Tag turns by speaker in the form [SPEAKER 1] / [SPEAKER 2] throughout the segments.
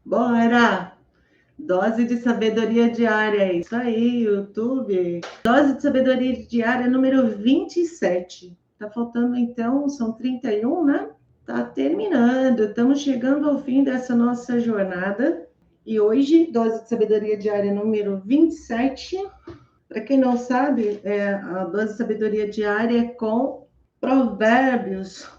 [SPEAKER 1] Bora! Dose de sabedoria diária, isso aí, YouTube. Dose de sabedoria diária número 27. Tá faltando então, são 31, né? Tá terminando, estamos chegando ao fim dessa nossa jornada. E hoje, dose de sabedoria diária número 27. Para quem não sabe, a dose de sabedoria diária é com Provérbios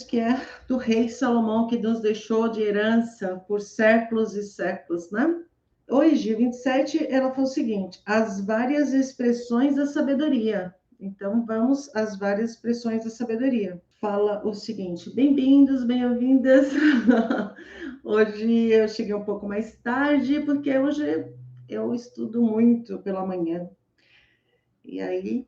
[SPEAKER 1] que é do rei Salomão, que nos deixou de herança por séculos e séculos, né? Hoje, 27, ela foi o seguinte: as várias expressões da sabedoria. Então, vamos às várias expressões da sabedoria. Fala o seguinte: bem-vindos, bem-vindas. Hoje eu cheguei um pouco mais tarde, porque hoje eu estudo muito pela manhã. E aí,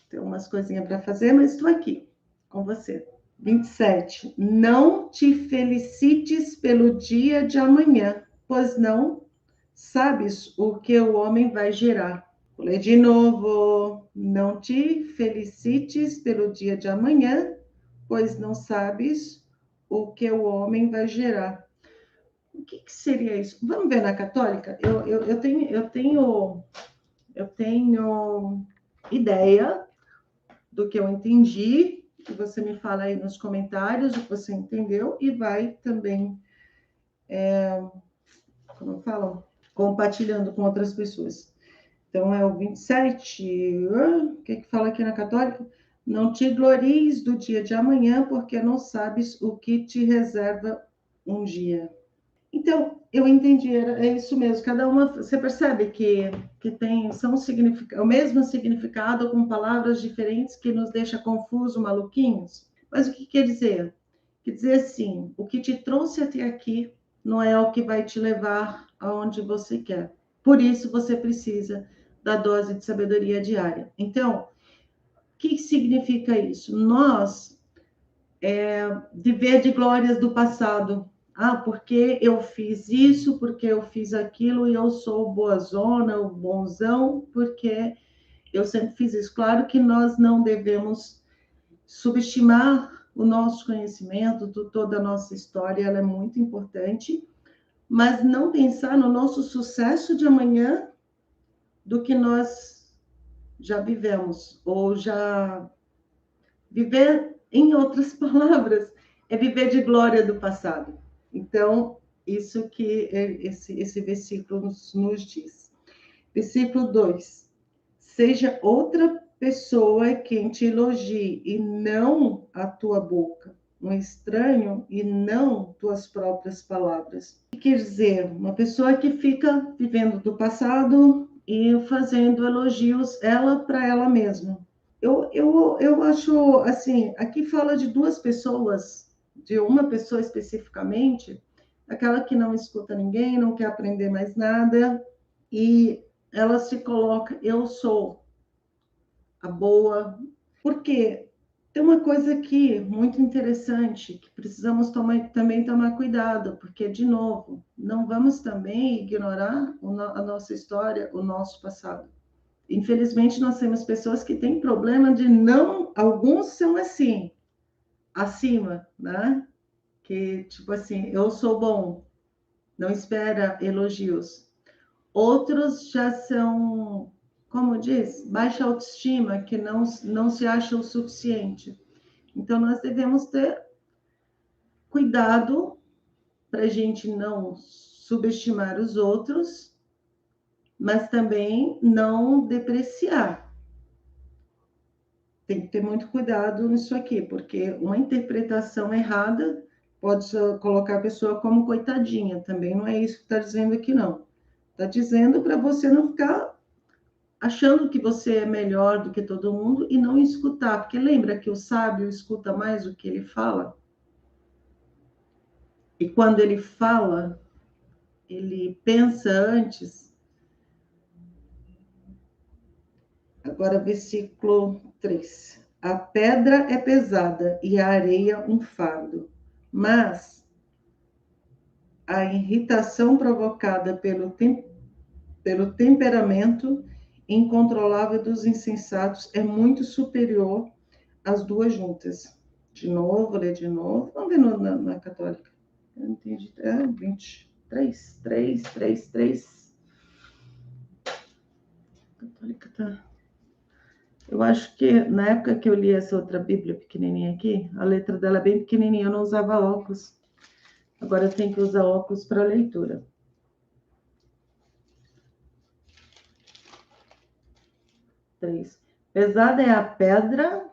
[SPEAKER 1] tem umas coisinhas para fazer, mas estou aqui com você. 27. Não te felicites pelo dia de amanhã, pois não sabes o que o homem vai gerar. Vou ler de novo. Não te felicites pelo dia de amanhã, pois não sabes o que o homem vai gerar. O que seria isso? Vamos ver na católica? Eu tenho ideia do que eu entendi, que você me fala aí nos comentários o que você entendeu e vai também, como falam, compartilhando com outras pessoas. Então, é o 27, o que fala aqui na Católica? Não te glories do dia de amanhã, porque não sabes o que te reserva um dia. Então, eu entendi, é isso mesmo. Cada uma, você percebe que tem o mesmo significado com palavras diferentes que nos deixa confuso, maluquinhos. Mas o que quer dizer? Quer dizer assim, o que te trouxe até aqui não é o que vai te levar aonde você quer. Por isso você precisa da dose de sabedoria diária. Então, o que significa isso? Nós viver de glórias do passado. Ah, porque eu fiz isso, porque eu fiz aquilo e eu sou boazona, o bonzão, porque eu sempre fiz isso. Claro que nós não devemos subestimar o nosso conhecimento, toda a nossa história, ela é muito importante, mas não pensar no nosso sucesso de amanhã do que nós já vivemos, ou já viver, em outras palavras, é viver de glória do passado. Então, isso que esse versículo nos diz. Versículo 2. Seja outra pessoa quem te elogie, e não a tua boca, um estranho, e não tuas próprias palavras. O que quer dizer? Uma pessoa que fica vivendo do passado e fazendo elogios ela para ela mesma. Eu acho assim, aqui fala de duas pessoas, de uma pessoa especificamente, aquela que não escuta ninguém, não quer aprender mais nada, e ela se coloca, eu sou a boa. Porque tem uma coisa aqui muito interessante que precisamos também tomar cuidado, porque, de novo, não vamos também ignorar a nossa história, o nosso passado. Infelizmente, nós temos pessoas que têm problema de não. Alguns são assim, acima, né? Que, tipo assim, eu sou bom, não espera elogios. Outros já são, como diz, baixa autoestima, que não se acha o suficiente. Então, nós devemos ter cuidado para a gente não subestimar os outros, mas também não depreciar. Tem que ter muito cuidado nisso aqui, porque uma interpretação errada pode colocar a pessoa como coitadinha. Também não é isso que está dizendo aqui, não. Está dizendo para você não ficar achando que você é melhor do que todo mundo e não escutar, porque lembra que o sábio escuta mais o que ele fala? E quando ele fala, ele pensa antes. Agora, versículo 3. A pedra é pesada e a areia um fardo, mas a irritação provocada pelo temperamento incontrolável dos insensatos é muito superior às duas juntas. De novo, ler de novo. Vamos ver na católica. Eu entendi. 23. 3, 3, 3, 3. Católica tá... Eu acho que na época que eu li essa outra Bíblia pequenininha aqui, a letra dela é bem pequenininha, eu não usava óculos. Agora eu tenho que usar óculos para leitura. 3. Pesada é a pedra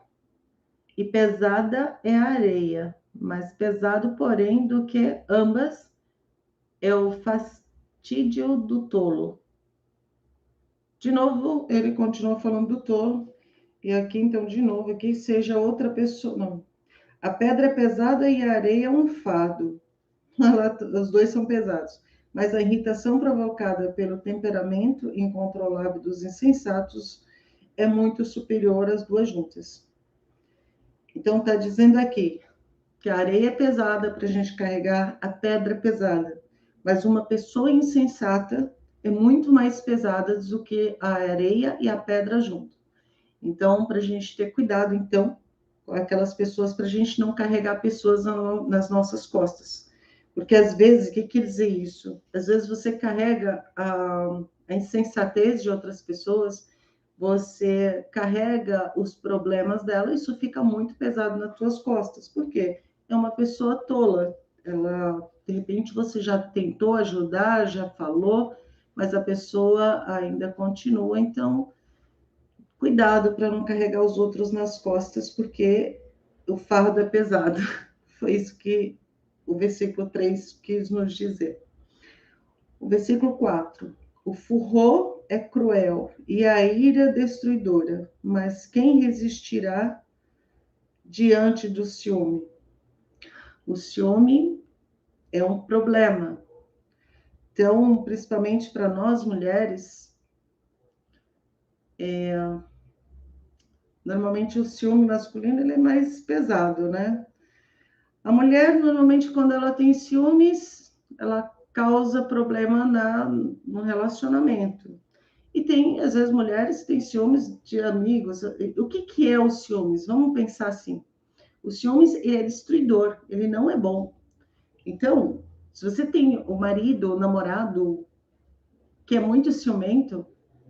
[SPEAKER 1] e pesada é a areia, mais pesado, porém, do que ambas é o fastídio do tolo. De novo, ele continua falando do tolo. E aqui, então, de novo, aqui seja outra pessoa. Não. A pedra é pesada e a areia é um fardo. Os dois são pesados. Mas a irritação provocada pelo temperamento incontrolável dos insensatos é muito superior às duas juntas. Então, está dizendo aqui que a areia é pesada para a gente carregar, a pedra é pesada. Mas uma pessoa insensata é muito mais pesada do que a areia e a pedra junto. Então, para a gente ter cuidado, então, com aquelas pessoas, para a gente não carregar pessoas nas nossas costas. Porque, às vezes, o que quer dizer isso? Às vezes você carrega a insensatez de outras pessoas, você carrega os problemas dela, isso fica muito pesado nas suas costas. Por quê? É uma pessoa tola. Ela, de repente, você já tentou ajudar, já falou, mas a pessoa ainda continua. Então, cuidado para não carregar os outros nas costas, porque o fardo é pesado. Foi isso que o versículo 3 quis nos dizer. O versículo 4. O furor é cruel e a ira destruidora, mas quem resistirá diante do ciúme? O ciúme é um problema. Então, principalmente para nós mulheres, normalmente o ciúme masculino ele é mais pesado, né? A mulher, normalmente, quando ela tem ciúmes, ela causa problema no relacionamento. E tem, às vezes, mulheres que têm ciúmes de amigos. O que é o ciúmes? Vamos pensar assim. O ciúmes ele é destruidor, ele não é bom. Então, se você tem o marido, o namorado, que é muito ciumento,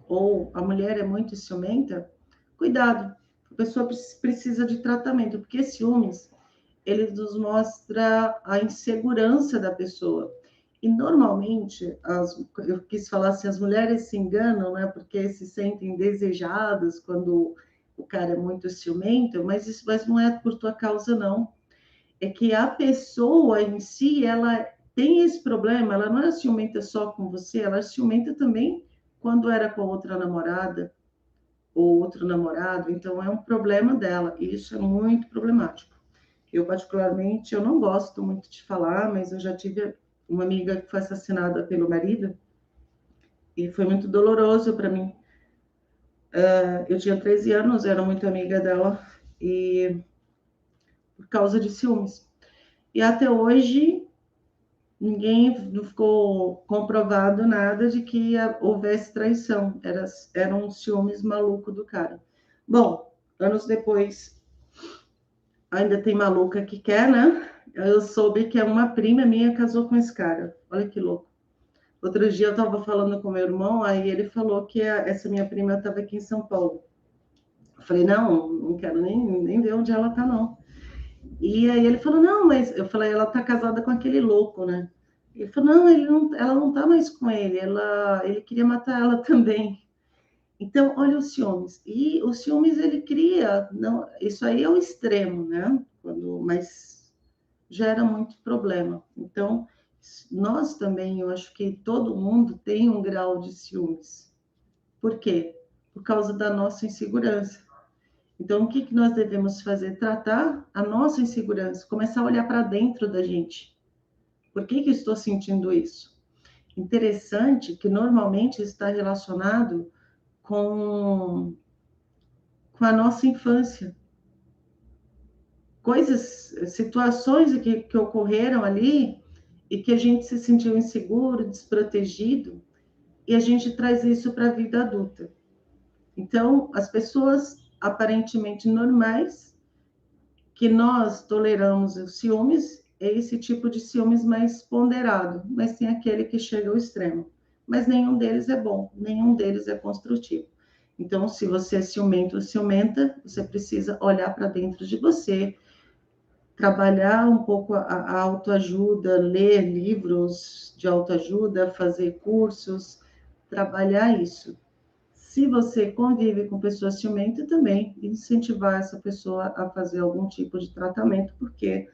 [SPEAKER 1] ou a mulher é muito ciumenta, cuidado. A pessoa precisa de tratamento, porque ciúmes ele nos mostra a insegurança da pessoa. E normalmente, eu quis falar assim, as mulheres se enganam, né? Porque se sentem desejadas quando o cara é muito ciumento, mas não é por tua causa, não. É que a pessoa em si, ela tem esse problema, ela não é ciumenta só com você, ela é ciumenta também quando era com outra namorada ou outro namorado, então é um problema dela, e isso é muito problemático. Eu, particularmente, eu não gosto muito de falar, mas eu já tive uma amiga que foi assassinada pelo marido e foi muito doloroso para mim. Eu tinha 13 anos, era muito amiga dela e por causa de ciúmes. E até hoje ninguém não ficou comprovado nada de que houvesse traição. Eram ciúmes maluco do cara. Bom, anos depois ainda tem maluca que quer, né? Eu soube que uma prima minha casou com esse cara. Olha que louco. Outro dia eu estava falando com meu irmão, aí ele falou que essa minha prima estava aqui em São Paulo. Eu falei, não quero nem ver onde ela está, não. E aí ele falou, não, mas eu falei, ela está casada com aquele louco, né? Ele falou, não, ela não está mais com ele, ele queria matar ela também. Então, olha os ciúmes. E os ciúmes ele cria, não, isso aí é o extremo, né? Mas gera muito problema. Então, nós também, eu acho que todo mundo tem um grau de ciúmes. Por quê? Por causa da nossa insegurança. Então, o que nós devemos fazer? Tratar a nossa insegurança, começar a olhar para dentro da gente. Por que eu estou sentindo isso? Interessante que normalmente está relacionado com a nossa infância. Coisas, situações que ocorreram ali e que a gente se sentiu inseguro, desprotegido, e a gente traz isso para a vida adulta. Então, as pessoas aparentemente normais, que nós toleramos os ciúmes, é esse tipo de ciúmes mais ponderado, mas tem aquele que chega ao extremo. Mas nenhum deles é bom, nenhum deles é construtivo. Então, se você é ciumento ou ciumenta, você precisa olhar para dentro de você, trabalhar um pouco a autoajuda, ler livros de autoajuda, fazer cursos, trabalhar isso. Se você convive com pessoas ciumentas, também incentivar essa pessoa a fazer algum tipo de tratamento, porque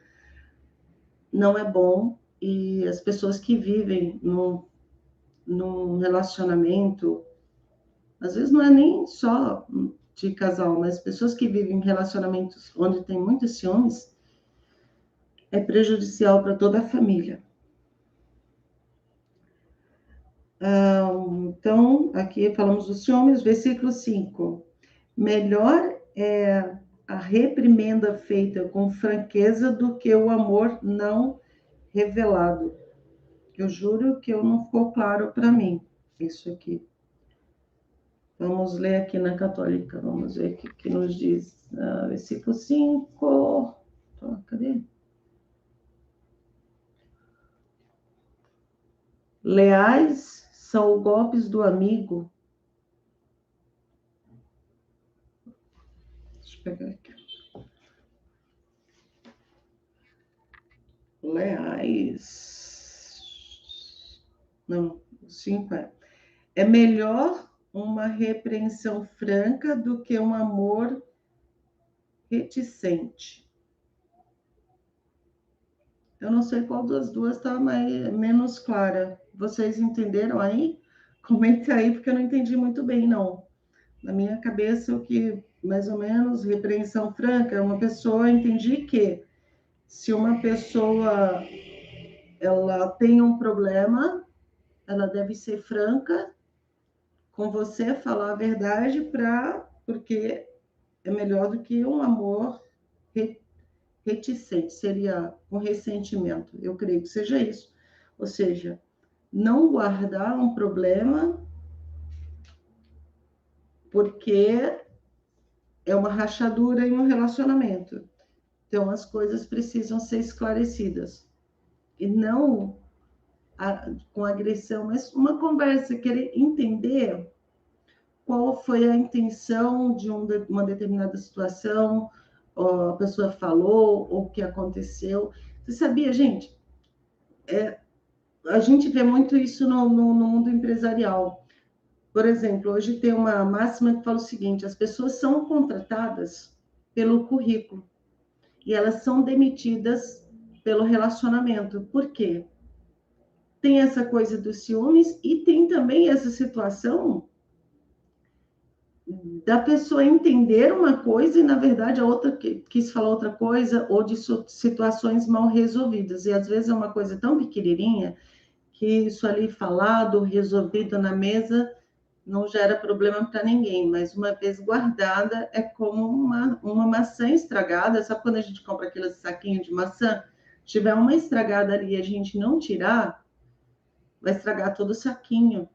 [SPEAKER 1] não é bom e as pessoas que vivem num relacionamento, às vezes não é nem só de casal, mas pessoas que vivem em relacionamentos onde tem muitos ciúmes, é prejudicial para toda a família. Então, aqui falamos dos ciúmes, versículo 5. Melhor é a reprimenda feita com franqueza do que o amor não revelado. Eu juro que não ficou claro para mim isso aqui. Vamos ler aqui na Católica, vamos ver o que nos diz. Versículo 5. Cadê? Leais são os golpes do amigo. Deixa eu pegar aqui. Leais. Não, 5 é. É melhor uma repreensão franca do que um amor reticente. Eu não sei qual das duas está menos clara. Vocês entenderam aí? Comente aí, porque eu não entendi muito bem, não. Na minha cabeça, o que, mais ou menos, repreensão franca é uma pessoa, entendi que se uma pessoa ela tem um problema, ela deve ser franca com você, falar a verdade, porque é melhor do que um amor reticente, seria um ressentimento. Eu creio que seja isso. Ou seja, não guardar um problema porque é uma rachadura em um relacionamento. Então, as coisas precisam ser esclarecidas. E não com agressão, mas uma conversa, querer entender qual foi a intenção de uma determinada situação, a pessoa falou, ou o que aconteceu. Você sabia, gente? A gente vê muito isso no mundo empresarial. Por exemplo, hoje tem uma máxima que fala o seguinte: as pessoas são contratadas pelo currículo e elas são demitidas pelo relacionamento. Por quê? Tem essa coisa dos ciúmes e tem também essa situação da pessoa entender uma coisa e, na verdade, a outra quis falar outra coisa, ou de situações mal resolvidas. E, às vezes, é uma coisa tão pequenininha que isso ali falado, resolvido na mesa, não gera problema para ninguém, mas uma vez guardada, é como uma maçã estragada. Sabe quando a gente compra aquele saquinho de maçã? Se tiver uma estragada ali e a gente não tirar, vai estragar todo o saquinho.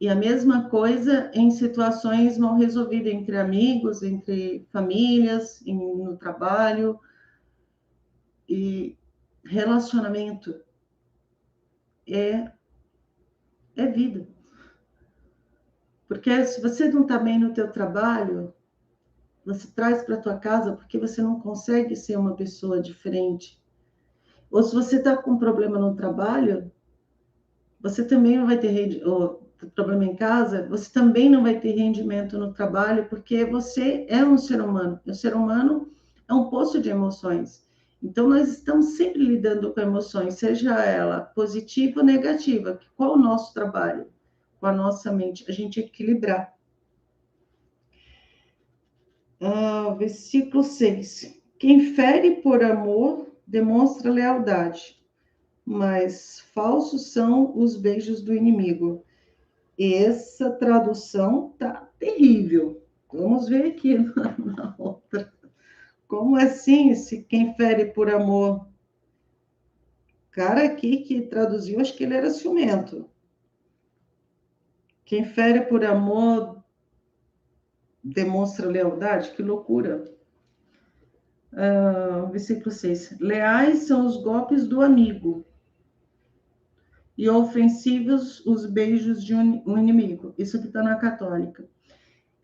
[SPEAKER 1] E a mesma coisa em situações mal resolvidas entre amigos, entre famílias, no trabalho. E relacionamento é vida. Porque se você não está bem no teu trabalho, você traz para tua casa porque você não consegue ser uma pessoa diferente. Ou se você está com um problema no trabalho, você também não vai ter problema em casa, você também não vai ter rendimento no trabalho, porque você é um ser humano. E o ser humano é um poço de emoções. Então, nós estamos sempre lidando com emoções, seja ela positiva ou negativa. Qual o nosso trabalho? Com a nossa mente, a gente equilibrar. Versículo 6. Quem fere por amor demonstra lealdade, mas falsos são os beijos do inimigo. Essa tradução tá terrível. Vamos ver aqui na outra. Como assim, se quem fere por amor? Cara aqui que traduziu, acho que ele era ciumento. Quem fere por amor demonstra lealdade? Que loucura. Versículo 6. Leais são os golpes do amigo e ofensivos os beijos de um inimigo. Isso aqui está na Católica.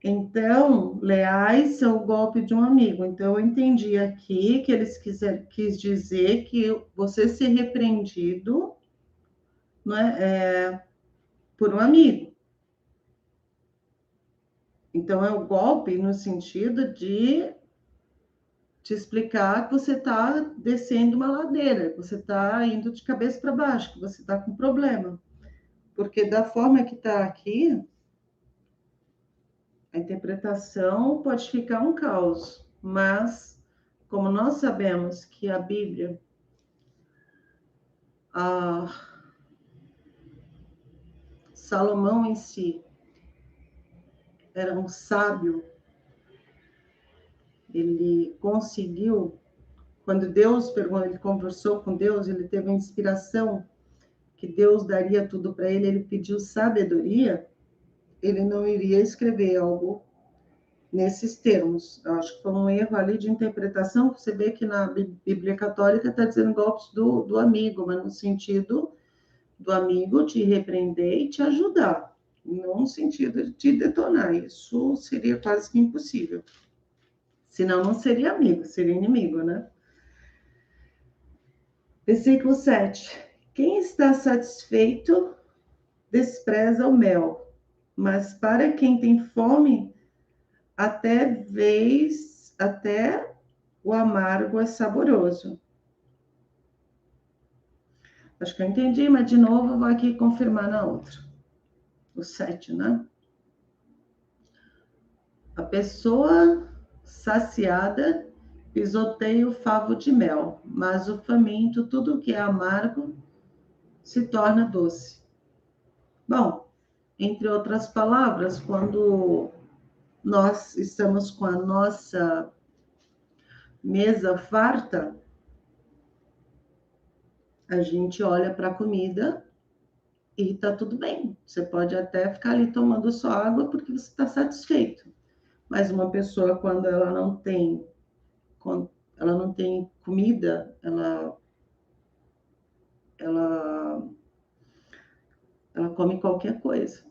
[SPEAKER 1] Então, leais são o golpe de um amigo. Então, eu entendi aqui que eles quis dizer que você ser repreendido, não é, por um amigo. Então, é o golpe no sentido de te explicar que você está descendo uma ladeira, que você está indo de cabeça para baixo, que você está com problema. Porque da forma que está aqui, a interpretação pode ficar um caos, mas como nós sabemos que a Bíblia, a Salomão em si, era um sábio, ele conseguiu, quando Deus perguntou, ele conversou com Deus, ele teve uma inspiração que Deus daria tudo para ele, ele pediu sabedoria, ele não iria escrever algo nesses termos. Eu acho que foi um erro ali de interpretação. Você vê que na Bíblia Católica está dizendo golpes do amigo, mas no sentido do amigo te repreender e te ajudar, não no sentido de te detonar. Isso seria quase que impossível. Senão não seria amigo, seria inimigo, né? Versículo 7. Quem está satisfeito despreza o mel, mas para quem tem fome, até o amargo é saboroso. Acho que eu entendi, mas de novo eu vou aqui confirmar na outra. O 7, né? A pessoa saciada pisoteia o favo de mel, mas o faminto, tudo que é amargo, se torna doce. Bom, entre outras palavras, quando nós estamos com a nossa mesa farta, a gente olha para a comida e está tudo bem. Você pode até ficar ali tomando só água porque você está satisfeito. Mas uma pessoa, quando ela não tem comida, ela, ela come qualquer coisa.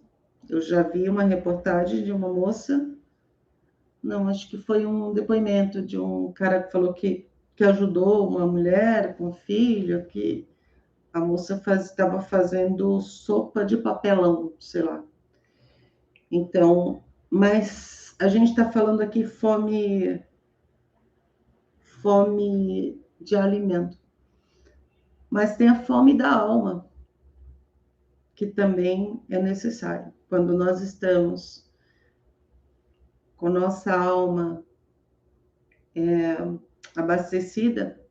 [SPEAKER 1] Eu já vi uma reportagem de uma moça, não, acho que foi um depoimento de um cara que falou que ajudou uma mulher com um filho, que a moça estava fazendo sopa de papelão, sei lá. Então, mas a gente está falando aqui fome de alimento. Mas tem a fome da alma, que também é necessário. Quando nós estamos com nossa alma abastecida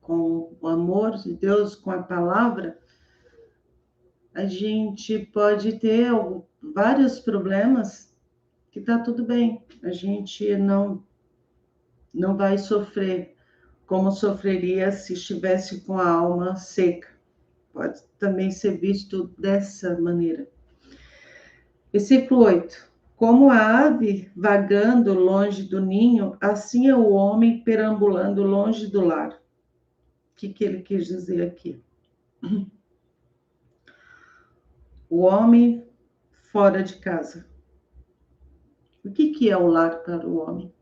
[SPEAKER 1] com o amor de Deus, com a palavra, a gente pode ter vários problemas que tá tudo bem. A gente não vai sofrer como sofreria se estivesse com a alma seca. Pode também ser visto dessa maneira. Versículo 8. Como a ave vagando longe do ninho, assim é o homem perambulando longe do lar. O que ele quis dizer aqui? O homem fora de casa. O que é o lar para o homem?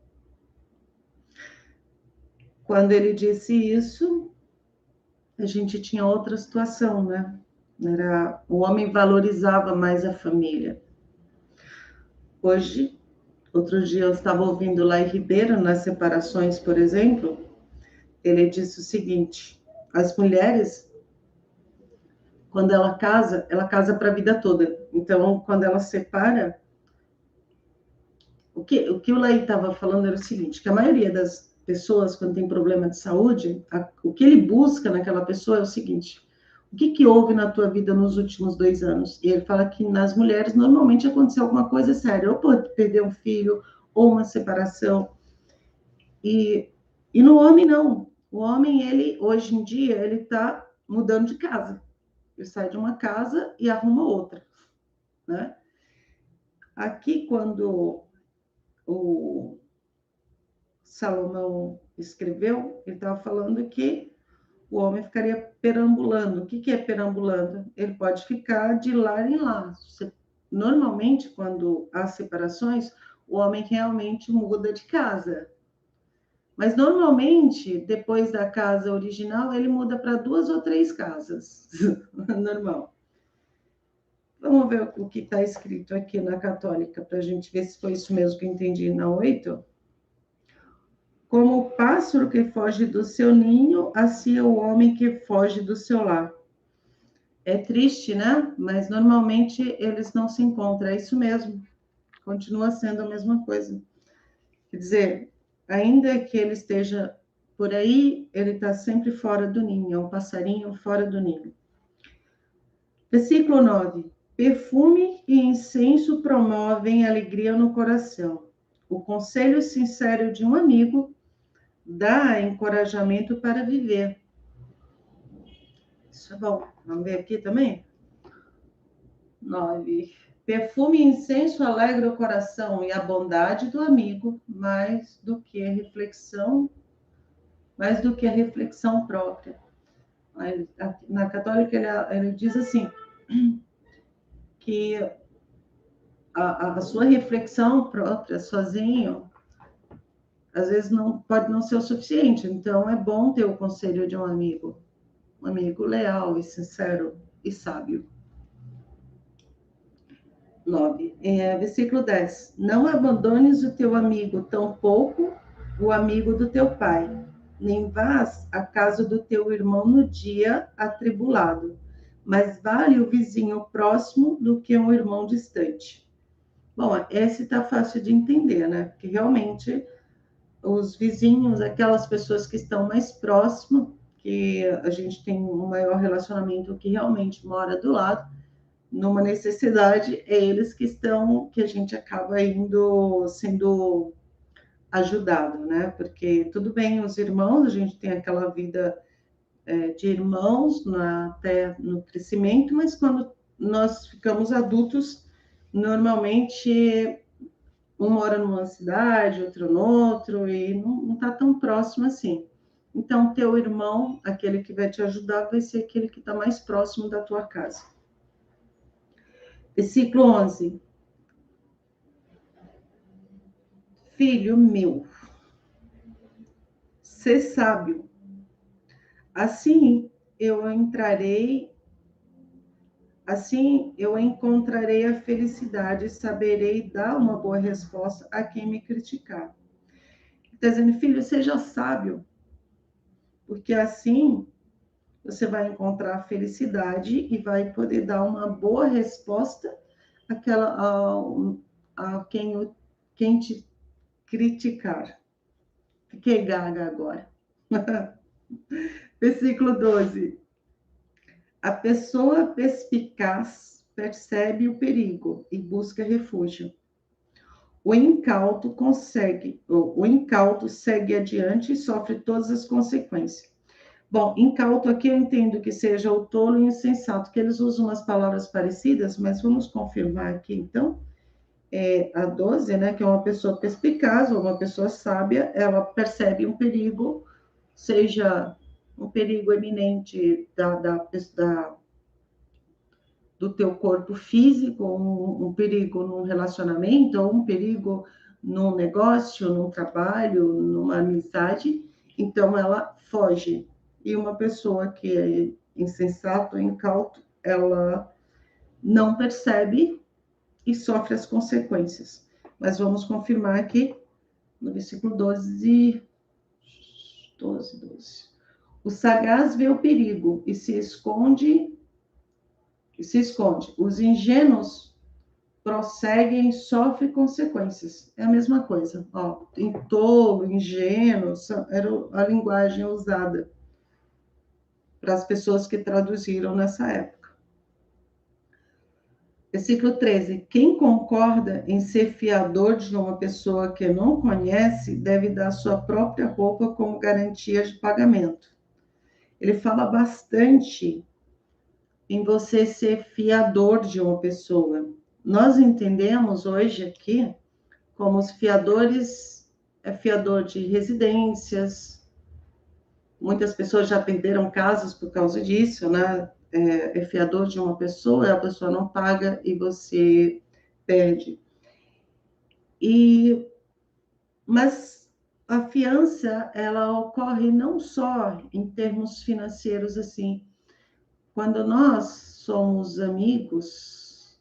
[SPEAKER 1] Quando ele disse isso, a gente tinha outra situação, né? O homem valorizava mais a família. Hoje, outro dia eu estava ouvindo lá em Ribeiro, nas separações, por exemplo, ele disse o seguinte: as mulheres, quando ela casa para a vida toda. Então, quando ela separa, o que o Laí estava falando era o seguinte, que a maioria das pessoas, quando tem problema de saúde, o que ele busca naquela pessoa é o seguinte: o que houve na tua vida nos últimos 2 anos? E ele fala que nas mulheres, normalmente, aconteceu alguma coisa séria, ou perder um filho, ou uma separação. E no homem, não. O homem, ele, hoje em dia, ele está mudando de casa. Ele sai de uma casa e arruma outra, né? Aqui, quando o Salomão escreveu, ele estava falando que o homem ficaria perambulando. O que é perambulando? Ele pode ficar de lar em lar. Normalmente, quando há separações, o homem realmente muda de casa. Mas normalmente, depois da casa original, ele muda para 2 ou 3 casas. Normal. Vamos ver o que está escrito aqui na Católica, para a gente ver se foi isso mesmo que eu entendi na 8. Como o pássaro que foge do seu ninho, assim é o homem que foge do seu lar. É triste, né? Mas normalmente eles não se encontram. É isso mesmo. Continua sendo a mesma coisa. Quer dizer, ainda que ele esteja por aí, ele está sempre fora do ninho. É um passarinho fora do ninho. Versículo 9. Perfume e incenso promovem alegria no coração. O conselho sincero de um amigo dá encorajamento para viver. Isso é bom. Vamos ver aqui também? 9. Perfume e incenso alegra o coração e a bondade do amigo, mais do que a reflexão própria. Na Católica ele diz assim que a sua reflexão própria sozinho às vezes não pode não ser o suficiente. Então é bom ter o conselho de um amigo leal e sincero e sábio. 9. Versículo 10. Não abandones o teu amigo, tampouco o amigo do teu pai, nem vás à casa do teu irmão no dia atribulado, mas vale o vizinho próximo do que um irmão distante. Bom, esse está fácil de entender, né? Porque realmente os vizinhos, aquelas pessoas que estão mais próximas, que a gente tem um maior relacionamento, que realmente mora do lado, numa necessidade, é eles que a gente acaba indo sendo ajudado, né? Porque tudo bem, os irmãos, a gente tem aquela vida de irmãos até no crescimento, mas quando nós ficamos adultos, normalmente um mora numa cidade, outro outro, e não está tão próximo assim. Então, teu irmão, aquele que vai te ajudar, vai ser aquele que está mais próximo da tua casa. Versículo 11. Filho meu, sê sábio. Assim eu encontrarei a felicidade e saberei dar uma boa resposta a quem me criticar. Está dizendo, filho, seja sábio, porque assim você vai encontrar a felicidade e vai poder dar uma boa resposta a quem te criticar. Fiquei gaga agora. Versículo 12. A pessoa perspicaz percebe o perigo e busca refúgio. O incauto segue adiante e sofre todas as consequências. Bom, incauto aqui eu entendo que seja o tolo e o insensato, que eles usam umas palavras parecidas, mas vamos confirmar aqui então. A 12, né, que é uma pessoa perspicaz ou uma pessoa sábia, ela percebe um perigo, seja um perigo eminente do teu corpo físico, um perigo num relacionamento, ou um perigo num negócio, num trabalho, numa amizade, então ela foge. E uma pessoa que é insensata, incauto, ela não percebe e sofre as consequências. Mas vamos confirmar aqui no versículo 12. O sagaz vê o perigo e se esconde. Os ingênuos prosseguem e sofrem consequências. É a mesma coisa. Ó, tolo, ingênuo, era a linguagem usada para as pessoas que traduziram nessa época. Versículo 13. Quem concorda em ser fiador de uma pessoa que não conhece deve dar sua própria roupa como garantia de pagamento. Ele fala bastante em você ser fiador de uma pessoa. Nós entendemos hoje aqui como os fiadores é fiador de residências. Muitas pessoas já perderam casas por causa disso, né? É fiador de uma pessoa, a pessoa não paga e você perde. Mas a fiança, ela ocorre não só em termos financeiros, assim. Quando nós somos amigos,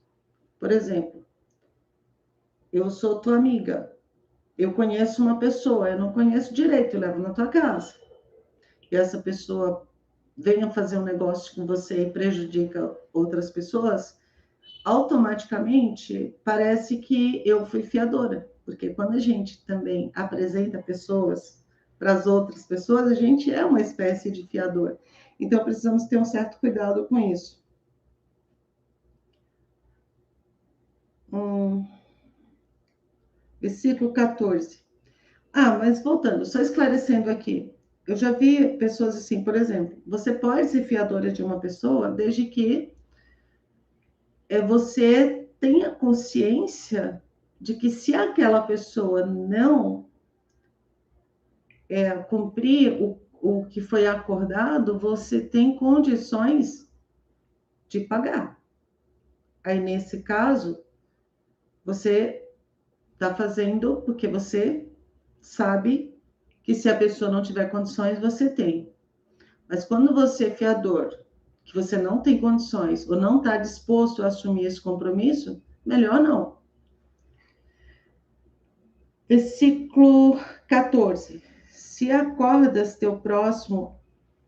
[SPEAKER 1] por exemplo, eu sou tua amiga, eu conheço uma pessoa, eu não conheço direito, eu levo na tua casa. E essa pessoa venha fazer um negócio com você e prejudica outras pessoas, automaticamente parece que eu fui fiadora, porque quando a gente também apresenta pessoas para as outras pessoas, a gente é uma espécie de fiador. Então precisamos ter um certo cuidado com isso. Versículo 14. Ah, mas voltando, só esclarecendo aqui. Eu já vi pessoas assim, por exemplo, você pode ser fiadora de uma pessoa desde que você tenha consciência de que se aquela pessoa não cumprir o que foi acordado, você tem condições de pagar. Aí, nesse caso, você está fazendo porque você sabe que se a pessoa não tiver condições, você tem. Mas quando você é fiador, que você não tem condições ou não está disposto a assumir esse compromisso, melhor não. Versículo 14. Se acordas teu próximo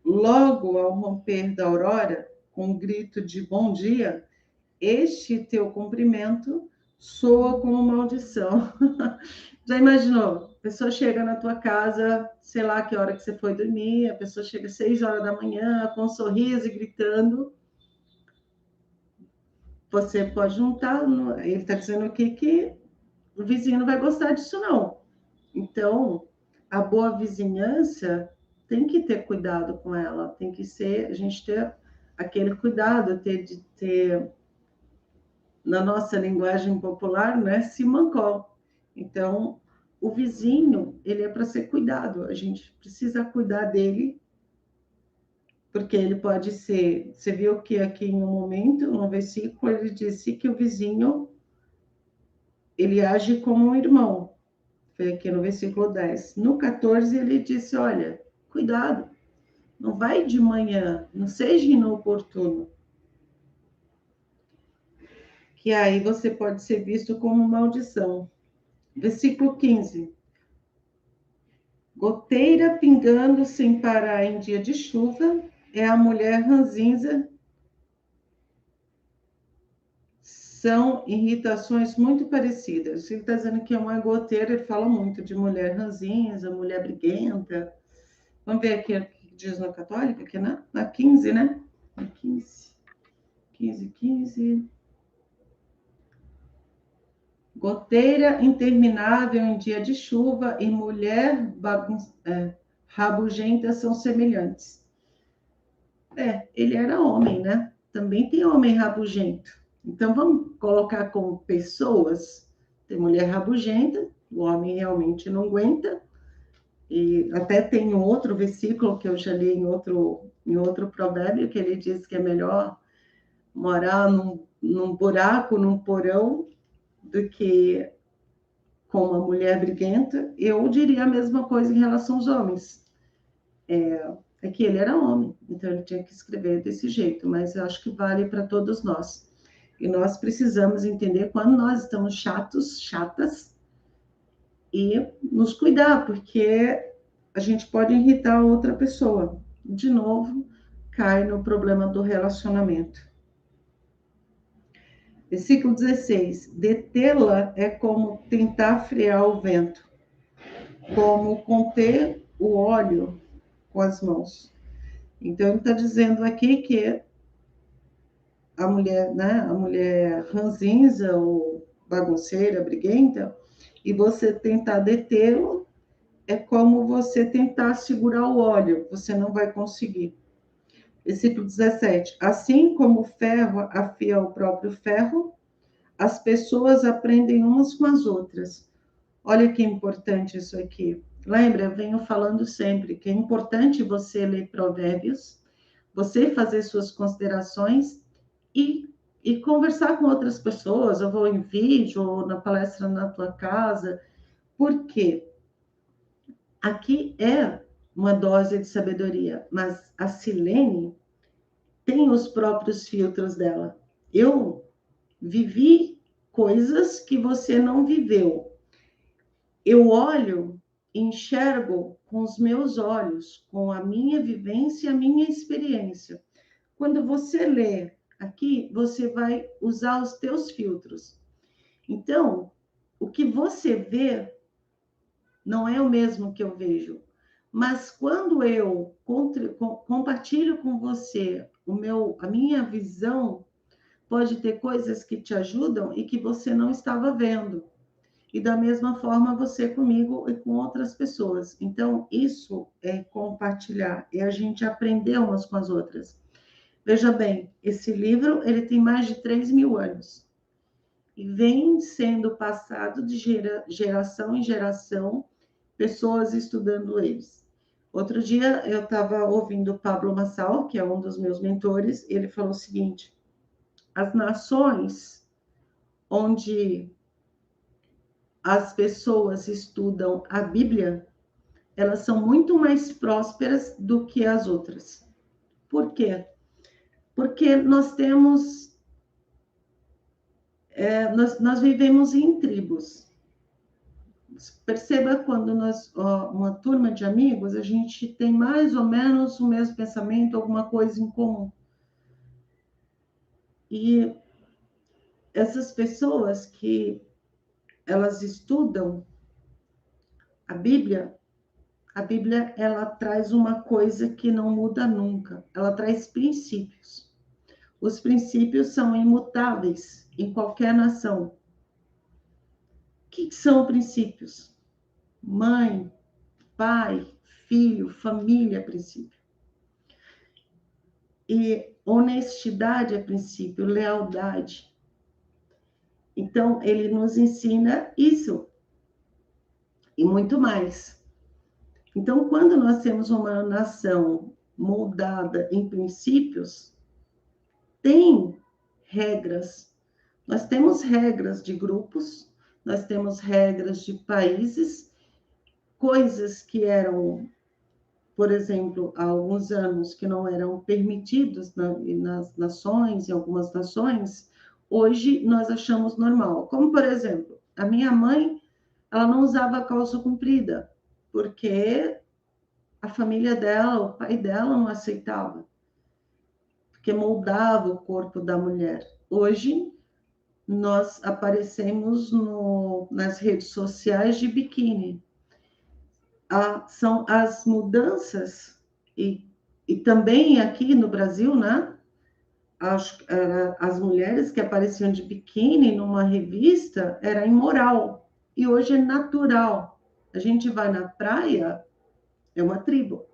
[SPEAKER 1] logo ao romper da aurora, com um grito de bom dia, este teu cumprimento soa como maldição. Já imaginou? A pessoa chega na tua casa, sei lá que hora que você foi dormir, a pessoa chega às 6 horas da manhã, com um sorriso e gritando. Você pode juntar, ele está dizendo aqui que o vizinho não vai gostar disso, não. Então, a boa vizinhança tem que ter cuidado com ela, tem que ser, a gente ter aquele cuidado, de ter, na nossa linguagem popular, né, simancol. Então, o vizinho, ele é para ser cuidado, a gente precisa cuidar dele, porque ele pode ser, você viu que aqui em um momento, no versículo, ele disse que o vizinho, ele age como um irmão, foi aqui no versículo 10. No 14, ele disse, olha, cuidado, não vai de manhã, não seja inoportuno, que aí você pode ser visto como maldição. Versículo 15. Goteira pingando sem parar em dia de chuva é a mulher ranzinza. São irritações muito parecidas. Ele está dizendo que é uma goteira, ele fala muito de mulher ranzinza, mulher briguenta. Vamos ver aqui o que diz na Católica, aqui na 15, né? Na 15. 15. Goteira interminável em dia de chuva e mulher rabugenta são semelhantes. Ele era homem, né? Também tem homem rabugento. Então, vamos colocar como pessoas. Tem mulher rabugenta, o homem realmente não aguenta. E até tem um outro versículo que eu já li em outro provérbio, que ele diz que é melhor morar num buraco, num porão, do que com uma mulher briguenta. Eu diria a mesma coisa em relação aos homens. É que ele era homem, então ele tinha que escrever desse jeito, mas eu acho que vale para todos nós. E nós precisamos entender quando nós estamos chatas, e nos cuidar, porque a gente pode irritar outra pessoa. De novo, cai no problema do relacionamento. Versículo 16. Detê-la é como tentar frear o vento, como conter o óleo com as mãos. Então, ele está dizendo aqui que a mulher, né, a mulher ranzinza ou bagunceira, briguenta, e você tentar detê-lo é como você tentar segurar o óleo, você não vai conseguir. Versículo 17. Assim como o ferro afia o próprio ferro, as pessoas aprendem umas com as outras. Olha que importante isso aqui. Lembra, eu venho falando sempre que é importante você ler Provérbios, você fazer suas considerações e conversar com outras pessoas. Eu vou em vídeo ou na palestra na tua casa. Por quê? Aqui é uma dose de sabedoria, mas a Silene tem os próprios filtros dela. Eu vivi coisas que você não viveu. Eu olho, enxergo com os meus olhos, com a minha vivência, a minha experiência. Quando você lê aqui, você vai usar os teus filtros. Então, o que você vê não é o mesmo que eu vejo. Mas quando eu compartilho com você a minha visão, pode ter coisas que te ajudam e que você não estava vendo. E da mesma forma você comigo e com outras pessoas. Então, isso é compartilhar, é a gente aprender umas com as outras. Veja bem, esse livro ele tem mais de 3.000 anos e vem sendo passado de geração em geração, pessoas estudando eles. Outro dia eu estava ouvindo o Pablo Massal, que é um dos meus mentores, ele falou o seguinte: as nações onde as pessoas estudam a Bíblia, elas são muito mais prósperas do que as outras. Por quê? Porque nós vivemos em tribos. Perceba quando uma turma de amigos, a gente tem mais ou menos o mesmo pensamento, alguma coisa em comum. E essas pessoas que elas estudam a Bíblia ela traz uma coisa que não muda nunca. Ela traz princípios. Os princípios são imutáveis em qualquer nação. O que são princípios? Mãe, pai, filho, família é princípio. E honestidade é princípio, lealdade. Então, ele nos ensina isso e muito mais. Então, quando nós temos uma nação moldada em princípios, tem regras. Nós temos regras de grupos, nós temos regras de países, coisas que eram, por exemplo, há alguns anos que não eram permitidos nas nações, em algumas nações, hoje nós achamos normal. Como, por exemplo, a minha mãe, ela não usava calça comprida, porque a família dela, o pai dela não aceitava, porque moldava o corpo da mulher. Hoje, nós aparecemos nas redes sociais de biquíni. São as mudanças, e também aqui no Brasil, né? As mulheres que apareciam de biquíni numa revista era imoral, e hoje é natural. A gente vai na praia, é uma tribo.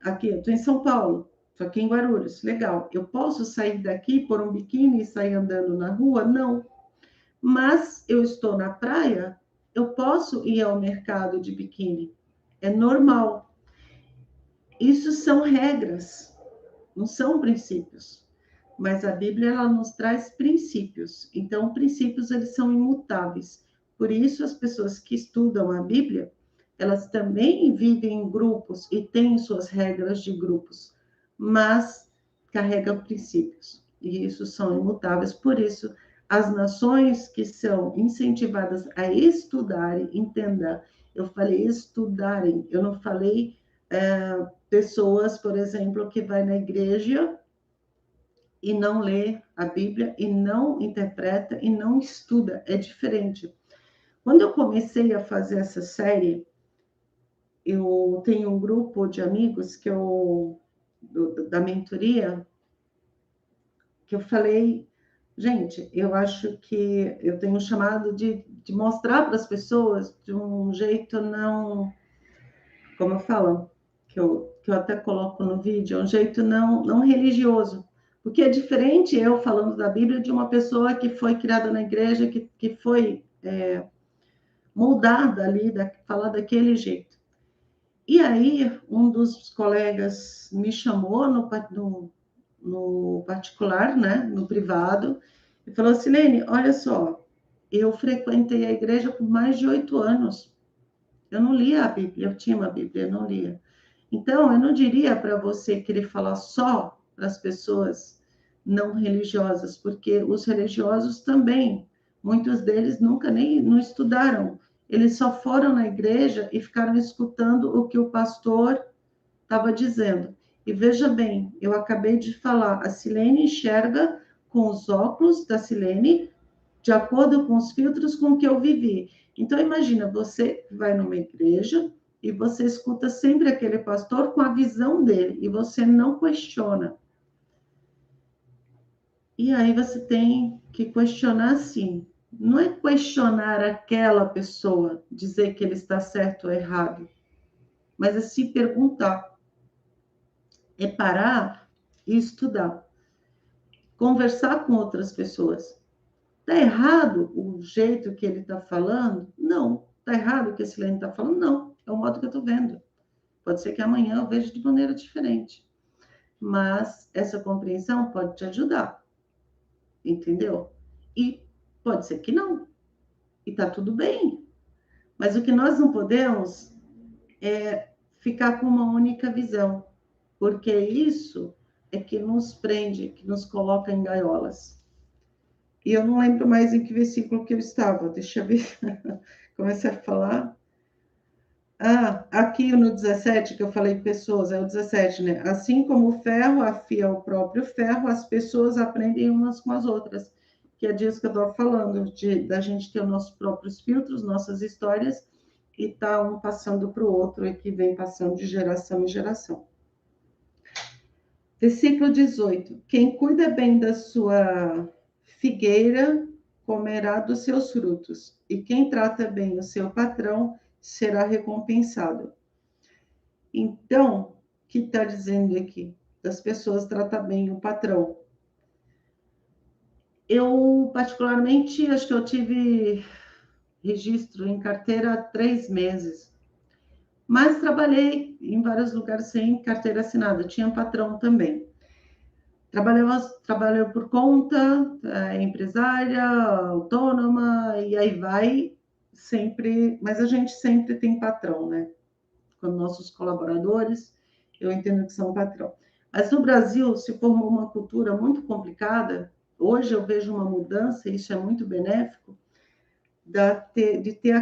[SPEAKER 1] Aqui, eu estou em São Paulo, estou aqui em Guarulhos, legal. Eu posso sair daqui, pôr um biquíni e sair andando na rua? Não. Mas eu estou na praia, eu posso ir ao mercado de biquíni. É normal. Isso são regras, não são princípios. Mas a Bíblia ela nos traz princípios. Então, princípios eles são imutáveis. Por isso, as pessoas que estudam a Bíblia, elas também vivem em grupos e têm suas regras de grupos, mas carregam princípios. E isso são imutáveis. Por isso, as nações que são incentivadas a estudarem, entenda, eu falei estudarem, eu não falei pessoas, por exemplo, que vai na igreja e não lê a Bíblia, e não interpreta, e não estuda. É diferente. Quando eu comecei a fazer essa série, eu tenho um grupo de amigos da mentoria, que eu falei, gente, eu acho que eu tenho chamado de mostrar para as pessoas de um jeito não, como eu falo, que eu até coloco no vídeo, um jeito não religioso. Porque é diferente eu falando da Bíblia de uma pessoa que foi criada na igreja, que foi moldada ali, falar daquele jeito. E aí, um dos colegas me chamou no particular, né, no privado, e falou: Silene, olha só, eu frequentei a igreja por mais de 8 anos. Eu não lia a Bíblia, eu tinha uma Bíblia, eu não lia. Então, eu não diria para você querer falar só para as pessoas não religiosas, porque os religiosos também, muitos deles nunca nem não estudaram. Eles só foram na igreja e ficaram escutando o que o pastor estava dizendo. E veja bem, eu acabei de falar, a Silene enxerga com os óculos da Silene, de acordo com os filtros com que eu vivi. Então, imagina, você vai numa igreja e você escuta sempre aquele pastor com a visão dele, e você não questiona. E aí você tem que questionar sim. Não é questionar aquela pessoa, dizer que ele está certo ou errado, mas é se perguntar, é parar e estudar, conversar com outras pessoas. Está errado o jeito que ele está falando? Não. Está errado o que esse Silene está falando? Não. É o modo que eu estou vendo. Pode ser que amanhã eu veja de maneira diferente. Mas essa compreensão pode te ajudar. Entendeu? E pode ser que não. E está tudo bem. Mas o que nós não podemos é ficar com uma única visão. Porque isso é que nos prende, que nos coloca em gaiolas. E eu não lembro mais em que versículo que eu estava. Deixa eu ver. Comecei a falar. Ah, aqui no 17, que eu falei pessoas, é o 17, né? Assim como o ferro afia o próprio ferro, as pessoas aprendem umas com as outras. Que é disso que eu estou falando, da gente ter os nossos próprios filtros, nossas histórias, e tá um passando para o outro, e que vem passando de geração em geração. Versículo 18. Quem cuida bem da sua figueira comerá dos seus frutos, e quem trata bem o seu patrão será recompensado. Então, o que está dizendo aqui? Das pessoas tratar bem o patrão. Eu, particularmente, acho que eu tive registro em carteira há 3 meses, mas trabalhei em vários lugares sem carteira assinada, tinha patrão também. Trabalhou por conta, empresária, autônoma, e aí vai sempre, mas a gente sempre tem patrão, né? Com nossos colaboradores, eu entendo que são patrão. Mas no Brasil se formou uma cultura muito complicada. Hoje eu vejo uma mudança, e isso é muito benéfico, de ter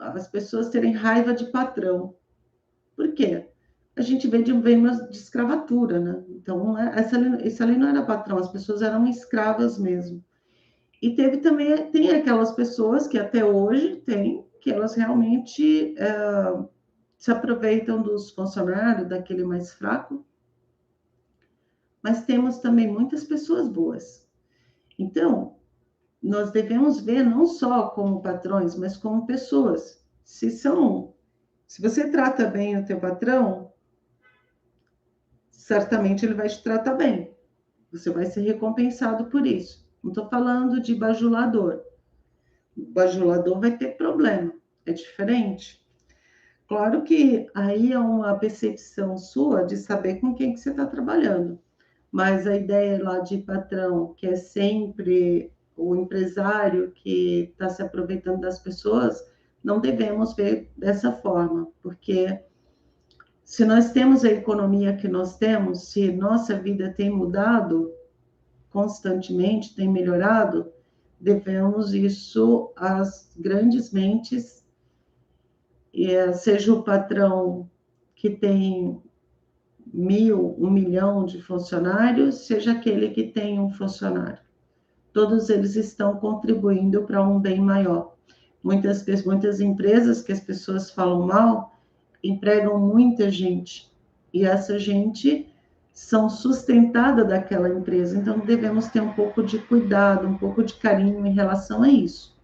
[SPEAKER 1] as pessoas terem raiva de patrão. Por quê? A gente vem de escravatura, né? Então, esse ali não era patrão, as pessoas eram escravas mesmo. E tem aquelas pessoas que até hoje tem, que elas realmente se aproveitam dos funcionários, daquele mais fraco, mas temos também muitas pessoas boas. Então, nós devemos ver não só como patrões, mas como pessoas. Se você trata bem o teu patrão, certamente ele vai te tratar bem. Você vai ser recompensado por isso. Não estou falando de bajulador. O bajulador vai ter problema. É diferente. Claro que aí é uma percepção sua de saber com quem que você está trabalhando. Mas a ideia lá de patrão, que é sempre o empresário que está se aproveitando das pessoas, não devemos ver dessa forma, porque se nós temos a economia que nós temos, se nossa vida tem mudado constantemente, tem melhorado, devemos isso às grandes mentes, seja o patrão que tem 1.000, 1 milhão de funcionários, seja aquele que tem um funcionário. Todos eles estão contribuindo para um bem maior. Muitas empresas que as pessoas falam mal, empregam muita gente, e essa gente são sustentada daquela empresa, então devemos ter um pouco de cuidado, um pouco de carinho em relação a isso.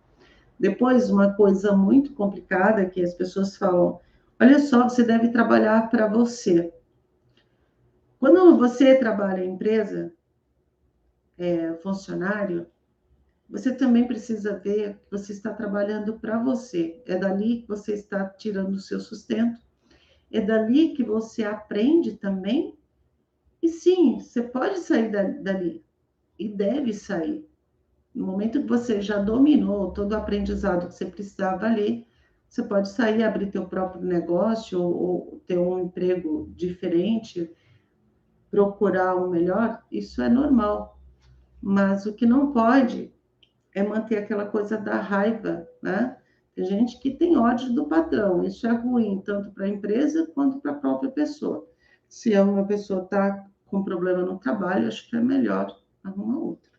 [SPEAKER 1] Depois, uma coisa muito complicada que as pessoas falam, olha só, você deve trabalhar para você. Quando você trabalha em empresa, funcionário, você também precisa ver que você está trabalhando para você. É dali que você está tirando o seu sustento. É dali que você aprende também. E sim, você pode sair dali. E deve sair. No momento que você já dominou todo o aprendizado que você precisava ali, você pode sair, abrir teu próprio negócio ou ter um emprego diferente, procurar um melhor. Isso é normal. Mas o que não pode é manter aquela coisa da raiva, né? Tem gente que tem ódio do patrão, isso é ruim, tanto para a empresa quanto para a própria pessoa. Se uma pessoa está com problema no trabalho, acho que é melhor arrumar outra.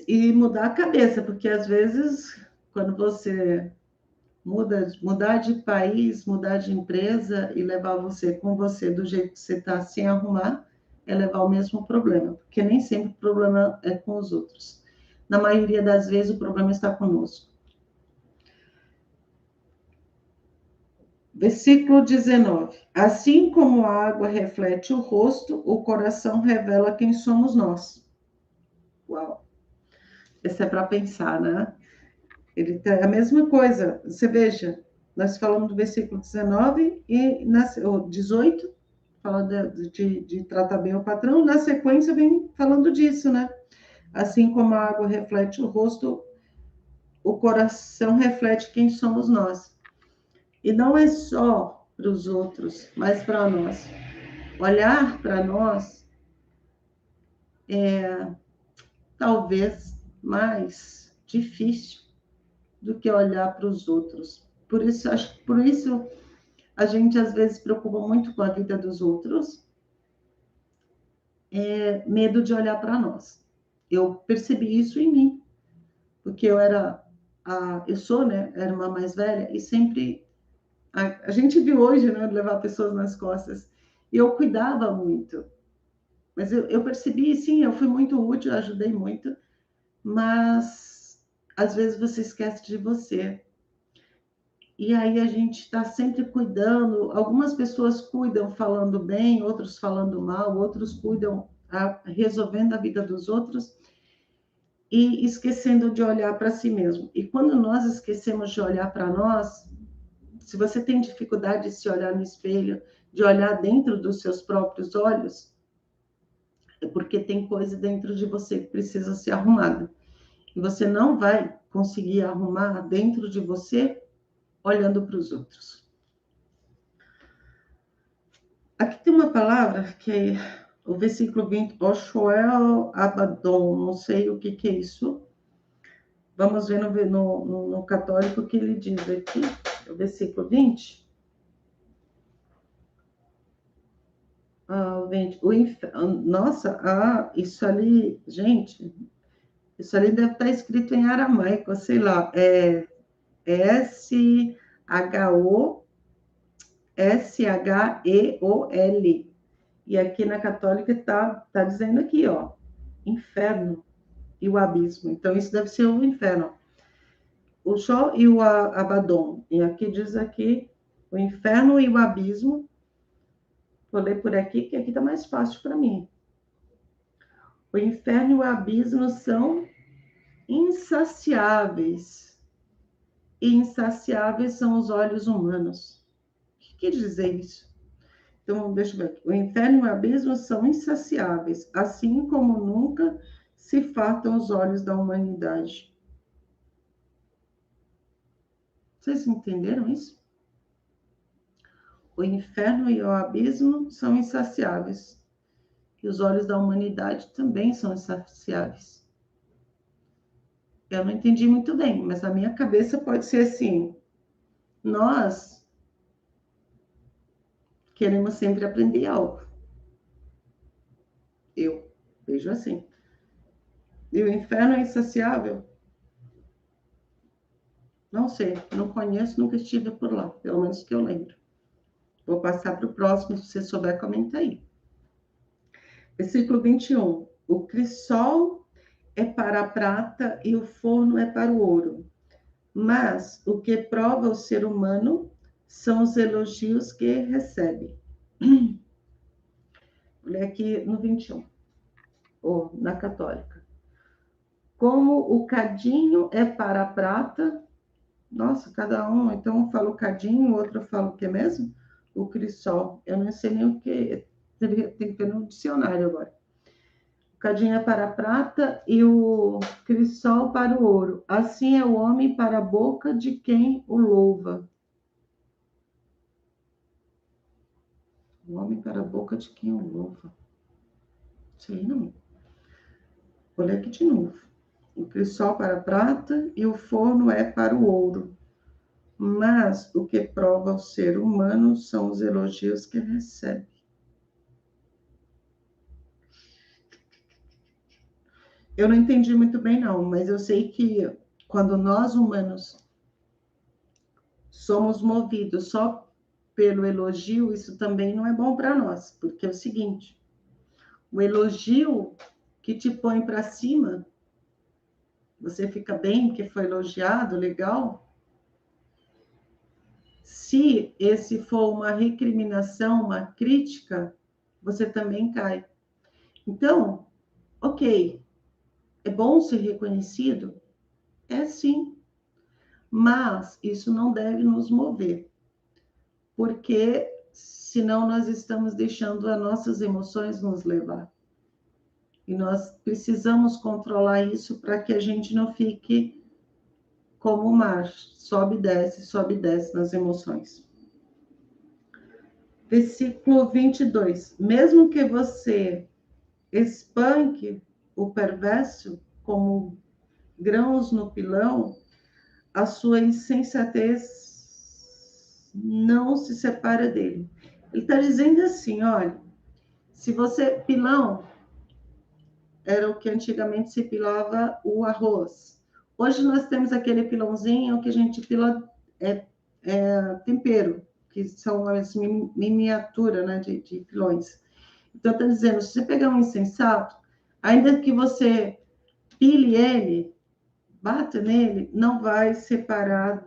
[SPEAKER 1] E mudar a cabeça, porque às vezes, quando você mudar de país, mudar de empresa e levar você com você do jeito que você está sem arrumar, é levar o mesmo problema, porque nem sempre o problema é com os outros. Na maioria das vezes, o problema está conosco. Versículo 19. Assim como a água reflete o rosto, o coração revela quem somos nós. Uau! Esse é para pensar, né? Ele tá, a mesma coisa. Você veja, nós falamos do versículo 19 e o 18, falando de tratar bem o patrão, na sequência vem falando disso, né? Assim como a água reflete o rosto, o coração reflete quem somos nós. E não é só para os outros, mas para nós. Olhar para nós é talvez mais difícil do que olhar para os outros. Por isso, acho que por isso a gente às vezes se preocupa muito com a vida dos outros, medo de olhar para nós. Eu percebi isso em mim, porque eu sou, né, era uma mais velha e sempre a gente viu hoje, né, levar pessoas nas costas. E eu cuidava muito. Mas eu percebi, sim, eu fui muito útil, ajudei muito, mas às vezes você esquece de você. E aí a gente está sempre cuidando. Algumas pessoas cuidam falando bem, outros falando mal, outros cuidam resolvendo a vida dos outros e esquecendo de olhar para si mesmo. E quando nós esquecemos de olhar para nós, se você tem dificuldade de se olhar no espelho, de olhar dentro dos seus próprios olhos, é porque tem coisa dentro de você que precisa ser arrumada. E você não vai conseguir arrumar dentro de você olhando para os outros. Aqui tem uma palavra que é o versículo 20, Oshoel Abaddon, não sei o que é isso. Vamos ver no católico o que ele diz aqui, o versículo 20. Nossa, isso ali, gente, isso ali deve estar escrito em aramaico, sei lá, Sheol. E aqui na católica tá dizendo aqui, ó, inferno e o abismo. Então, isso deve ser o inferno. O Shó e o Abaddon. E aqui diz aqui, o inferno e o abismo. Vou ler por aqui, que aqui tá mais fácil para mim. O inferno e o abismo são insaciáveis. E insaciáveis são os olhos humanos. O que quer dizer isso? Então, deixa eu ver aqui. O inferno e o abismo são insaciáveis, assim como nunca se fartam os olhos da humanidade. Vocês entenderam isso? O inferno e o abismo são insaciáveis. E os olhos da humanidade também são insaciáveis. Eu não entendi muito bem, mas na minha cabeça pode ser assim. Nós queremos sempre aprender algo. Eu vejo assim. E o inferno é insaciável? Não sei, não conheço, nunca estive por lá, pelo menos que eu lembro. Vou passar para o próximo, se você souber, comenta aí. Versículo 21. O crisol é para a prata e o forno é para o ouro. Mas o que prova o ser humano são os elogios que recebe. Olha aqui no 21, ou na católica. Como o cadinho é para a prata. Nossa, cada um. Então, um fala o cadinho, o outro fala o que mesmo? O crisol. Eu não sei nem o que. Tem que ter no dicionário agora. O cadinho é para a prata e o crisol para o ouro. Assim é o homem para a boca de quem o louva. O homem para a boca de quem o louva. Sei não. Vou ler aqui de novo. O crisol para a prata e o forno é para o ouro. Mas o que prova o ser humano são os elogios que recebe. Eu não entendi muito bem, não, mas eu sei que quando nós humanos somos movidos só pelo elogio, isso também não é bom para nós, porque é o seguinte: o elogio que te põe para cima, você fica bem, que foi elogiado, legal. Se esse for uma recriminação, uma crítica, você também cai. Então, ok, é bom ser reconhecido? É sim, mas isso não deve nos mover, porque senão nós estamos deixando as nossas emoções nos levar. E nós precisamos controlar isso para que a gente não fique como o mar, sobe e desce nas emoções. Versículo 22. Mesmo que você espanque o perverso como grãos no pilão, a sua insensatez não se separa dele. Ele está dizendo assim, olha, se você, pilão, era o que antigamente se pilava o arroz. Hoje nós temos aquele pilãozinho que a gente pila tempero, que são as miniaturas, né, de pilões. Então, está dizendo, se você pegar um insensato, ainda que você pile ele, bata nele, não vai separar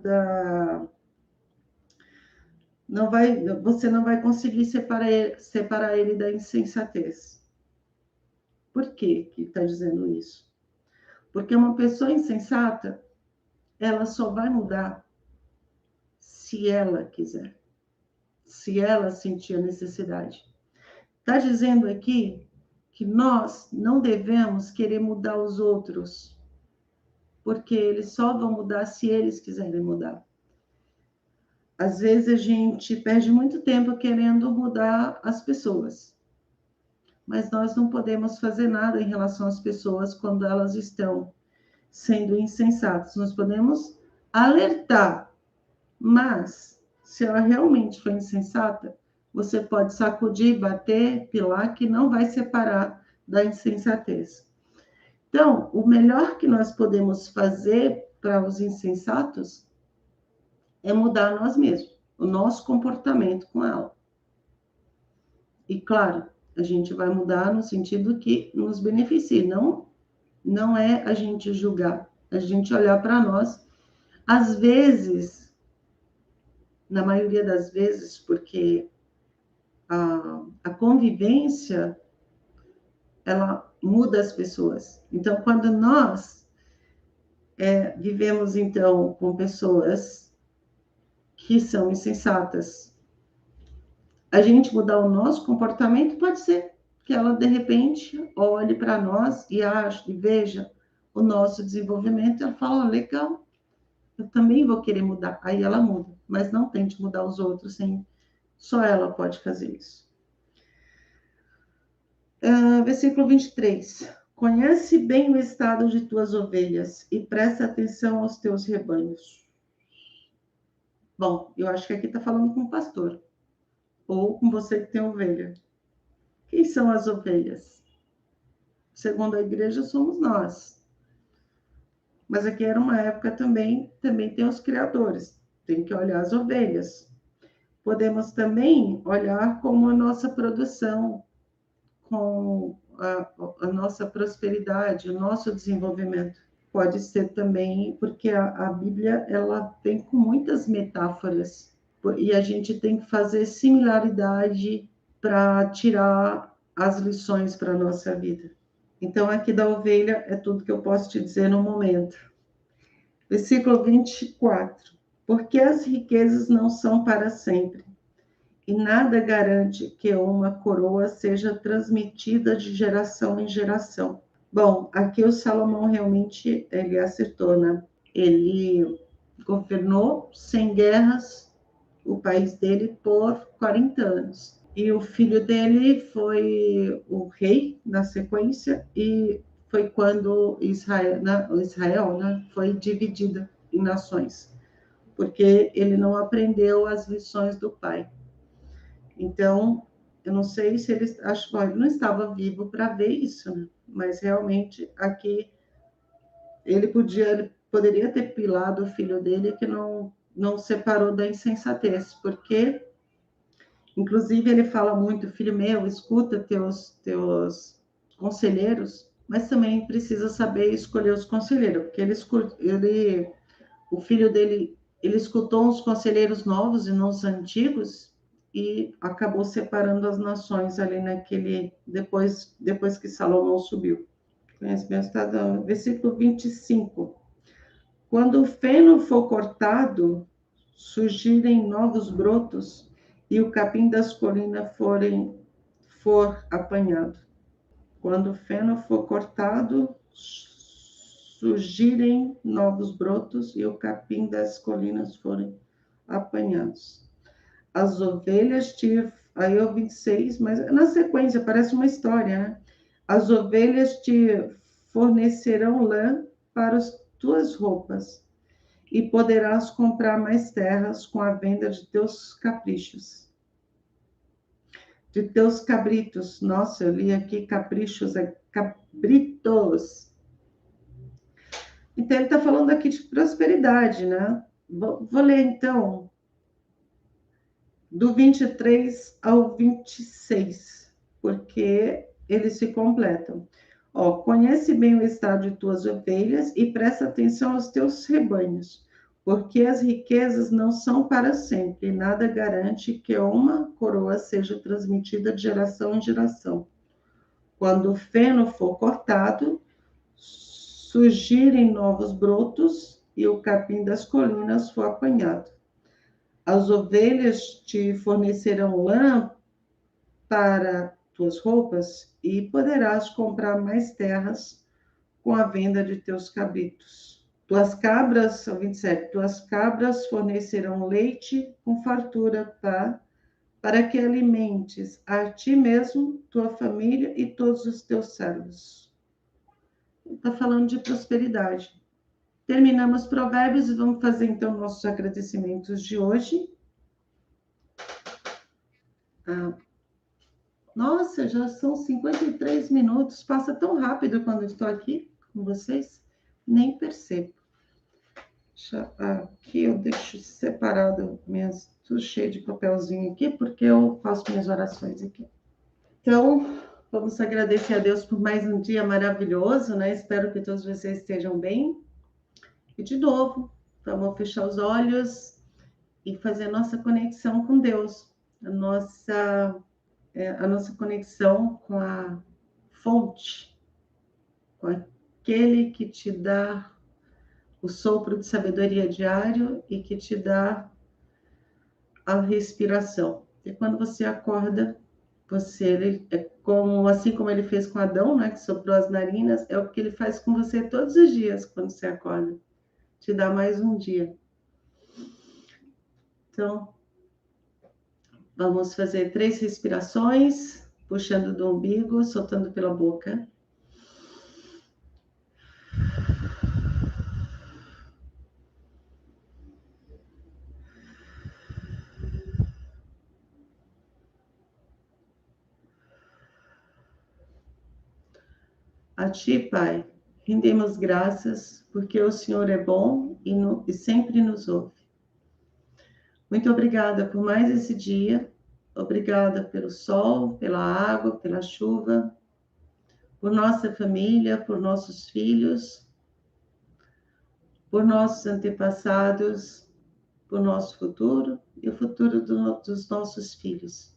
[SPEAKER 1] você não vai conseguir separar ele da insensatez. Por que que está dizendo isso? Porque uma pessoa insensata, ela só vai mudar se ela quiser, se ela sentir a necessidade. Está dizendo aqui que nós não devemos querer mudar os outros, porque eles só vão mudar se eles quiserem mudar. Às vezes a gente perde muito tempo querendo mudar as pessoas, mas nós não podemos fazer nada em relação às pessoas quando elas estão sendo insensatas. Nós podemos alertar, mas se ela realmente for insensata, você pode sacudir, bater, pilar, que não vai separar da insensatez. Então, o melhor que nós podemos fazer para os insensatos é mudar nós mesmos, o nosso comportamento com ela. E, claro, a gente vai mudar no sentido que nos beneficie, não é a gente julgar, a gente olhar para nós. Às vezes, na maioria das vezes, porque a convivência, ela muda as pessoas. Então, quando nós vivemos, então, com pessoas que são insensatas, a gente mudar o nosso comportamento, pode ser que ela, de repente, olhe para nós e ache, e veja o nosso desenvolvimento, e ela fala, legal, eu também vou querer mudar. Aí ela muda, mas não tente mudar os outros, só ela pode fazer isso. Versículo 23. Conhece bem o estado de tuas ovelhas e presta atenção aos teus rebanhos. Bom, eu acho que aqui está falando com o pastor, ou com você que tem ovelha. Quem são as ovelhas? Segundo a igreja, somos nós. Mas aqui era uma época também tem os criadores. Tem que olhar as ovelhas. Podemos também olhar como a nossa produção, com a nossa prosperidade, o nosso desenvolvimento. Pode ser também, porque a Bíblia ela tem com muitas metáforas, e a gente tem que fazer similaridade para tirar as lições para a nossa vida. Então, aqui da ovelha é tudo que eu posso te dizer no momento. Versículo 24. Porque as riquezas não são para sempre, e nada garante que uma coroa seja transmitida de geração em geração. Bom, aqui o Salomão realmente ele acertou, né? Ele governou sem guerras o país dele por 40 anos. E o filho dele foi o rei na sequência, e foi quando Israel, né, foi dividida em nações, porque ele não aprendeu as lições do pai. Então, eu não sei se ele, acho que ele não estava vivo para ver isso, né? Mas realmente aqui ele poderia ter pilado o filho dele que não separou da insensatez, porque inclusive ele fala muito, filho meu, escuta teus conselheiros, mas também precisa saber escolher os conselheiros, porque o filho dele, ele escutou os conselheiros novos e não os antigos, e acabou separando as nações ali depois que Salomão subiu. Conhecimento está dando. Versículo 25. Quando o feno for cortado, surgirem novos brotos, e o capim das colinas for apanhado. Quando o feno for cortado, surgirem novos brotos, e o capim das colinas forem apanhados. As ovelhas aí é o 26, mas na sequência parece uma história, né? As ovelhas te fornecerão lã para as tuas roupas, e poderás comprar mais terras com a venda de teus caprichos. De teus cabritos. Nossa, eu li aqui caprichos, é cabritos. Então, ele está falando aqui de prosperidade, né? Vou ler, então, do 23 ao 26, porque eles se completam. Ó, conhece bem o estado de tuas ovelhas e presta atenção aos teus rebanhos, porque as riquezas não são para sempre, e nada garante que uma coroa seja transmitida de geração em geração. Quando o feno for cortado, surgirem novos brotos, e o capim das colinas for apanhado. As ovelhas te fornecerão lã para tuas roupas, e poderás comprar mais terras com a venda de teus cabritos. Tuas cabras, 27, tuas cabras fornecerão leite com fartura para que alimentes a ti mesmo, tua família e todos os teus servos. Está falando de prosperidade. Terminamos Provérbios e vamos fazer então nossos agradecimentos de hoje. Nossa, já são 53 minutos. Passa tão rápido quando eu estou aqui com vocês. Nem percebo. Aqui eu deixo separado tudo cheio de papelzinho aqui, porque eu faço minhas orações aqui. Então, vamos agradecer a Deus por mais um dia maravilhoso, né? Espero que todos vocês estejam bem. E de novo, vamos fechar os olhos e fazer a nossa conexão com Deus, a nossa conexão com a fonte, com aquele que te dá o sopro de sabedoria diário e que te dá a respiração. E quando você acorda, ele é assim como ele fez com Adão, né, que soprou as narinas, é o que ele faz com você todos os dias quando você acorda. Te dá mais um dia. Então, vamos fazer 3 respirações, puxando do umbigo, soltando pela boca. A ti, Pai, rendemos graças, porque o Senhor é bom e sempre nos ouve. Muito obrigada por mais esse dia. Obrigada pelo sol, pela água, pela chuva, por nossa família, por nossos filhos, por nossos antepassados, por nosso futuro e o futuro dos nossos filhos.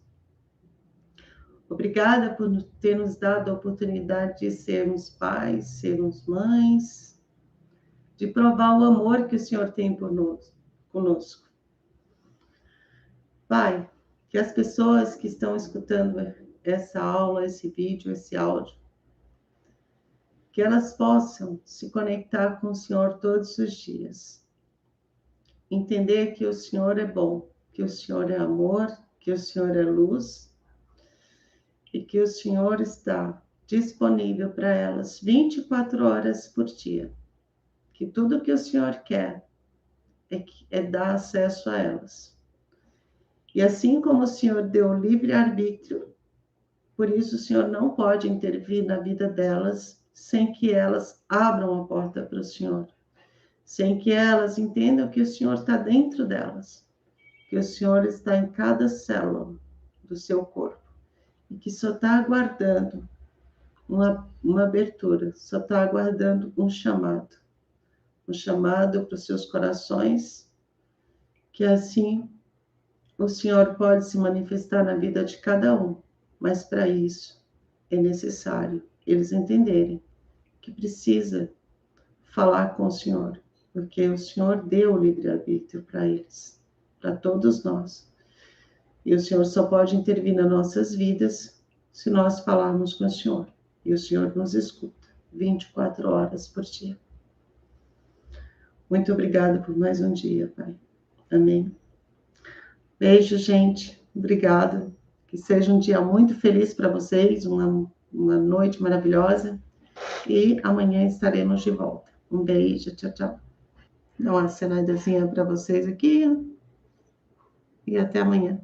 [SPEAKER 1] Obrigada por ter nos dado a oportunidade de sermos pais, sermos mães, de provar o amor que o Senhor tem por nós, conosco. Pai, que as pessoas que estão escutando essa aula, esse vídeo, esse áudio, que elas possam se conectar com o Senhor todos os dias. Entender que o Senhor é bom, que o Senhor é amor, que o Senhor é luz e que o Senhor está disponível para elas 24 horas por dia. Que tudo que o Senhor quer é dar acesso a elas. E assim como o Senhor deu livre-arbítrio, por isso o Senhor não pode intervir na vida delas sem que elas abram a porta para o Senhor, sem que elas entendam que o Senhor está dentro delas, que o Senhor está em cada célula do seu corpo e que só está aguardando uma abertura, só está aguardando um chamado para os seus corações, que assim o Senhor pode se manifestar na vida de cada um, mas para isso é necessário eles entenderem que precisa falar com o Senhor, porque o Senhor deu o livre-arbítrio para eles, para todos nós. E o Senhor só pode intervir nas nossas vidas se nós falarmos com o Senhor. E o Senhor nos escuta 24 horas por dia. Muito obrigada por mais um dia, Pai. Amém. Beijo, gente. Obrigada. Que seja um dia muito feliz para vocês, uma noite maravilhosa. E amanhã estaremos de volta. Um beijo, tchau, tchau. Dá uma acenadazinha para vocês aqui. E até amanhã.